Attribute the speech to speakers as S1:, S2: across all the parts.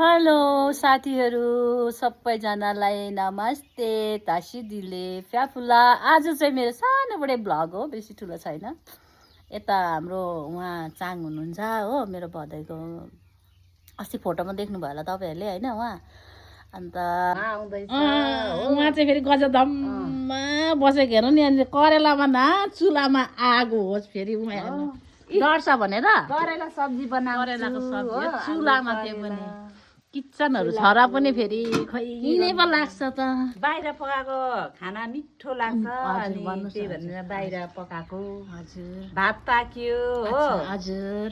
S1: Hello साथीहरू सबैजनालाई नमस्ते तासी दिले फ्याफुला। आज चाहिँ मेरो सानोबडे भ्लग हो, बेसी ठुलो छैन। यता हाम्रो उहाँ चाङ हुनुहुन्छ हो, मेरो भदैको अस्ति फोटोमा देख्नुभयो होला तपाईँहरूले होइन। उहाँ अन्त उहाँ चाहिँ फेरि गजदममा बसेको हेर्नु नि, अनि करेलामा न चुलामा आगो होस् फेरि उहाँ डर्छ भनेर
S2: करेला सब्जी बनाउँछु।
S1: करेलाको सब्जी चुलामा त्यो पनि किचनहरू छ र पनि फेरि खै किने पो लाग्छ त।
S2: बाहिर पकाएको खाना मिठो लाग्छ अनि त्यही भनेर बाहिर पकाएको।
S1: हजुर
S2: भात पाक्यो हो,
S1: हजुर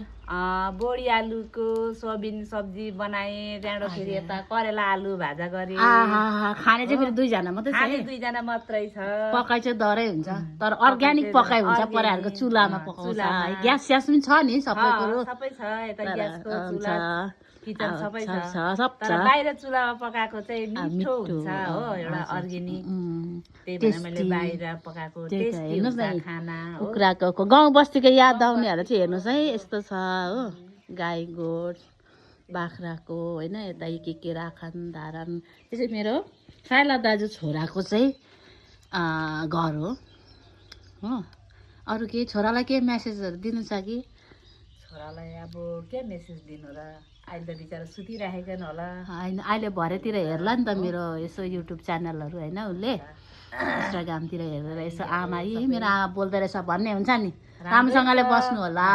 S2: बोडी आलुको सोयाबिन सब्जी बनाएँ। त्यहाँबाट फेरि यता करेला आलु भाजा गरेँ।
S1: खाने चाहिँ फेरि दुईजना मात्रै छ,
S2: खाने दुईजना मात्रै छ।
S1: पकाइ चाहिँ डरै हुन्छ तर अर्ग्यानिक पकाइ हुन्छ, परेहरूको चुलामा पकाउँछ है। ग्यास स्यास पनि छ नि, सबै कुरो
S2: सबै छ यता, ग्यासको चुला किचन सबै छ।
S1: सब
S2: तर बाहिर चुलामा पकाएको चाहिँ मिठो हुन्छ हो, एउटा अर्ग्यानिक। त्यही भएर मैले बाहिर पकाएको टेस्टी हुन्छ खाना।
S1: कुखुराको गाउँ बस्तीको याद आउनेहरू चाहिँ हेर्नुहोस् है, यस्तो छ हो। गाई गोठ बाख्राको होइन, यता के राखन धारन। त्यो चाहिँ मेरो साइला दाजु छोराको चाहिँ घर हो। अरू के छोरालाई के मेसेजहरू दिनु छ कि?
S2: छोरालाई अब के मेसेज दिनु र, अहिले त बिचरा सुतिराखेको होला।
S1: होइन, अहिले भरेतिर हेर्ला नि त मेरो यसो युट्युब च्यानलहरू होइन, उसले इन्स्टाग्रामतिर हेरेर यसो आमा यी मेरो आमा बोल्दो रहेछ भन्ने हुन्छ नि। राम्रोसँगले बस्नु होला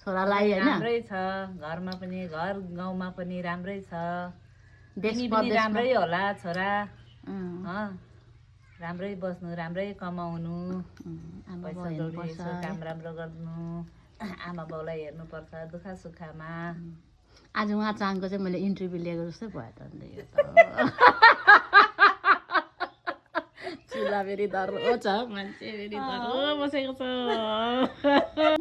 S1: छोरालाई होइन।
S2: राम्रै छ, घरमा पनि घर गाउँमा पनि राम्रै छ।
S1: देश
S2: पनि राम्रै होला छोरा, राम्रै बस्नु, राम्रै कमाउनु, पैसा जोडिएको काम राम्रो गर्नु, आमा बाउलाई हेर्नुपर्छ दुःख सुखमा।
S1: आज उहाँ चाङको चाहिँ मैले इन्टरभ्यू लिएको जस्तै भयो त अन्त यो त चुला फेरि धरो छ, मान्छे फेरि धरो बसेको छ।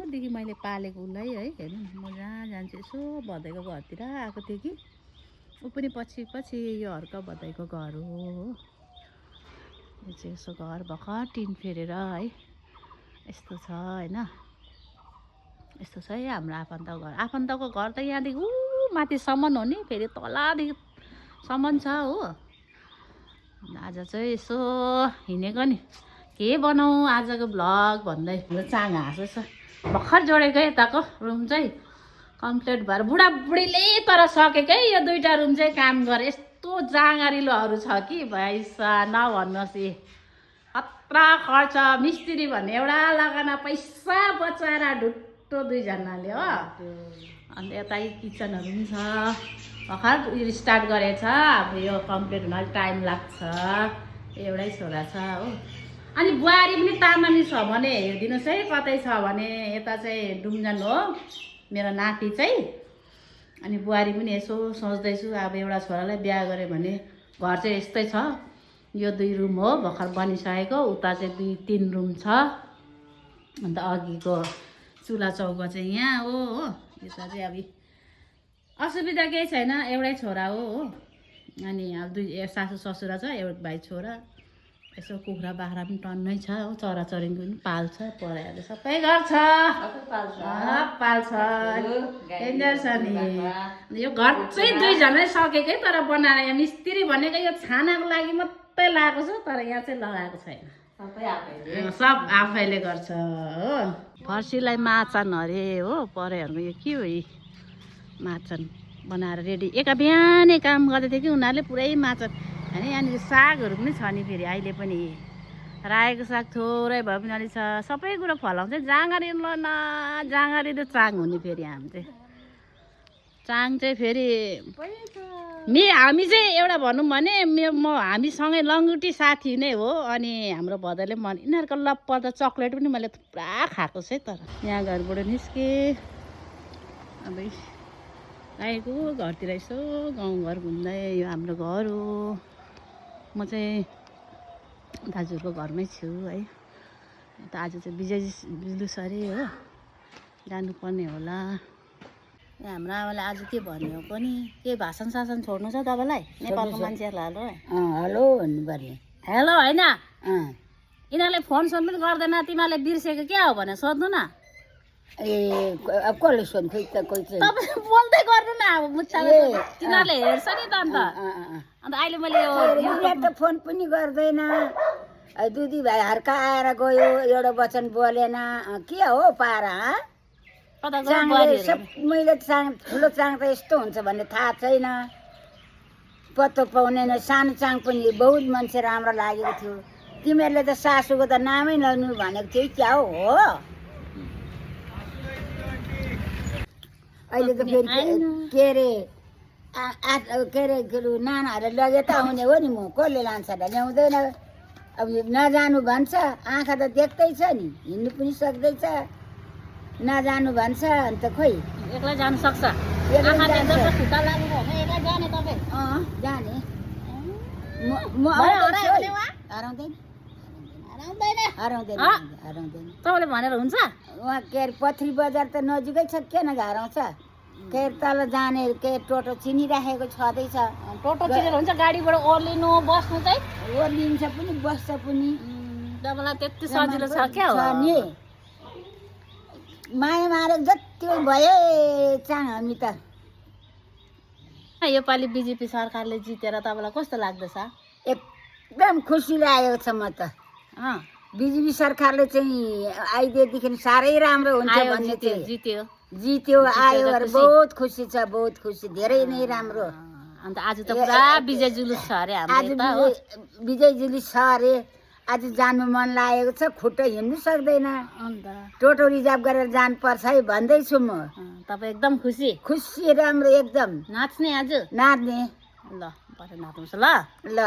S1: देखि मैले पालेको उसलाई है, हेर्नु म जहाँ जान्छु यसो भदैको घरतिर आएको थिएँ कि ऊ पनि पछि पछि यो हर्क भदैको घर हो। यो चाहिँ यसो घर भर्खर टिन फेरेर है यस्तो छ होइन। यस्तो छ है हाम्रो आफन्तको घर। आफन्तको घर त यहाँदेखि माथिसम्म हो नि, फेरि तलदेखिसम्म छ हो। आज चाहिँ यसो हिँडेको नि के बनाऊ आजको भ्लग भन्दै चाङ हाँसो छ। भर्खर जोडेको यताको रुम चाहिँ कम्प्लिट भएर बुढाबुढीले तर सकेकै यो दुईवटा रुम चाहिँ काम गरे। यस्तो जाँगरिलोहरू छ कि भाइसा नभन्नुहोस्। खतरा खर्च, मिस्त्री भन्ने एउटा लगाना पैसा बचाएर ढुट्टो दुईजनाले हो। अन्त यता किचनहरू पनि छ, भर्खर स्टार्ट गरेछ। अब यो कम्प्लिट हुन अलिक टाइम लाग्छ। एउटै छोरा छ हो। अनि बुहारी पनि तामानी छ भने हेरिदिनुहोस् है, कतै छ भने। यता चाहिँ डुम्जान हो मेरो नाति चाहिँ। अनि बुहारी पनि यसो सोच्दैछु अब एउटा छोरालाई बिहा गरेँ भने घर चाहिँ यस्तै छ। यो 2 रुम हो भर्खर बनिसकेको, उता चाहिँ 2-3 रुम छ। अन्त अघिको चुला चौका चाहिँ यहाँ हो। यता चाहिँ अब असुविधा केही छैन, एउटै छोरा हो। अनि अब सासू ससुरा छ, एउटा भाइ छोरा। यसो कुखुरा बाख्रा पनि टन्नै छ हो, चराचुरुङ्गी पनि पाल्छ। पराइहरूले सबै गर्छ, पाल्छ, डेन्जर छ नि। यो घर चाहिँ दुईजनै सकेकै तर बनाएर यहाँ मिस्त्री भनेको यो छानाको लागि मात्रै लगाएको छ, तर यहाँ चाहिँ लगाएको छैन। सब आफैले गर्छ हो। फर्सीलाई माचन अरे हो, परेहरूको यो के हो माचन बनाएर रेडी। एका बिहानै काम गर्दै थियो कि उनीहरूले पुरै माचन होइन। यहाँनिर सागहरू पनि छ नि फेरि अहिले पनि। रायोको साग थोरै भए पनि अलिक छ, सबै कुरो फलाउँछ। जाँगरिलो न जाँगरिलो चाङ हुने फेरि हामी चाहिँ चाङ चाहिँ फेरि हामी चाहिँ एउटा भनौँ भने हामीसँगै लङ्गुटी साथी नै हो। अनि हाम्रो भदैले यिनीहरूको लप्पर त चक्लेट पनि मैले पुरा खाएको छु है। तर यहाँ घरबाट निस्केँ, अब आएको घरतिर यसो गाउँघर घुम्दै। यो हाम्रो घर हो, म चाहिँ दाजुहरूको घरमै छु है। त आज चाहिँ विजय जुलुस अरे हो, जानुपर्ने होला। यहाँ हाम्रो आमाले आज के भन्ने हो पनि, के भाषण सासन छोड्नु छ तपाईँलाई? नेपालको मान्छेहरूलाई हेलो भन्नु पर्ने। हेलो होइन, यिनीहरूले फोन सोन पनि गर्दैन, तिमीहरूले बिर्सेको क्या हो भने सोध्नु न।
S3: ए अब कसले सोध्नु खोइ त कोही चाहिँ
S1: तपाईँ बोल्दै गर्नु न अब मुद्दा तिनीहरूले हेर्छ नि त अन्त अन्त अहिले मैले यो
S3: यहाँ त फोन पनि गर्दैन दुधी भाइ हर्का आएर गयो एउटा वचन बोलेन के हो पारा
S1: कता
S3: चाङले मैले चाङ ठुलो चाङ त यस्तो हुन्छ भन्ने थाहा छैन पत्तो पाउँदैन सानो चाङ पनि बहुत मान्छे राम्रो लागेको थियो तिमीहरूले त सासूको त नामै नलिनु भनेको थियो क्या हो अहिले त फेरि के अरे के अरे नानाहरूले लगे त आउने हो नि म कसले लान्छ त ल्याउँदैन अब नजानु भन्छ आँखा त देख्दैछ नि हिँड्नु पनि सक्दैछ नजानु भन्छ अन्त खोइ
S1: एक्लै जानु सक्छ
S3: एक्लै जान्छ।
S1: खुट्टा लागेको हो एक्लै जाने तपाईँ
S3: जाने म आउँदैछु है। हराउँदैन हराउँदैन हराउँदैन
S1: तपाईँले भनेर हुन्छ
S3: उहाँ के अरे पथरी बजार त नजिकै छ किन हराउँछ के अरे तल जाने के टोटो चिनिराखेको छँदैछ
S1: टोटो चिनेर हुन्छ गाडीबाट ओर्लिनु बस्नु चाहिँ
S3: ओर्लिन्छ पनि बस्छ पनि
S1: तपाईँलाई त्यति सजिलो छ क्या हो
S3: छ नि माया मारेको जति भयो चाङ हामी त
S1: योपालि बिजेपी सरकारले जितेर तपाईँलाई कस्तो लाग्दैछ
S3: एकदम खुसी लागेको छ म त बिजेपी सरकारले चाहिँ आइदिएदेखि साह्रै राम्रो हुन्छ भन्ने थियो
S1: जित्यो
S3: जित्यो आयो अरे बहुत खुसी छ बहुत खुसी धेरै नै राम्रो
S1: अन्त आज त पुरा विजय जुलुस छ अरे
S3: आज
S1: हाम्रो
S3: विजय जुलुस छ अरे आज जानु मन लागेको छ खुट्टा हिँड्नु सक्दैन
S1: अन्त
S3: टोटो रिजर्भ गरेर जानुपर्छ है भन्दैछु म
S1: तपाईँ एकदम खुसी
S3: खुसी राम्रो एकदम
S1: नाच्ने आज
S3: नाच्ने
S1: ल पछि नाच्नुहोस् ल
S3: ल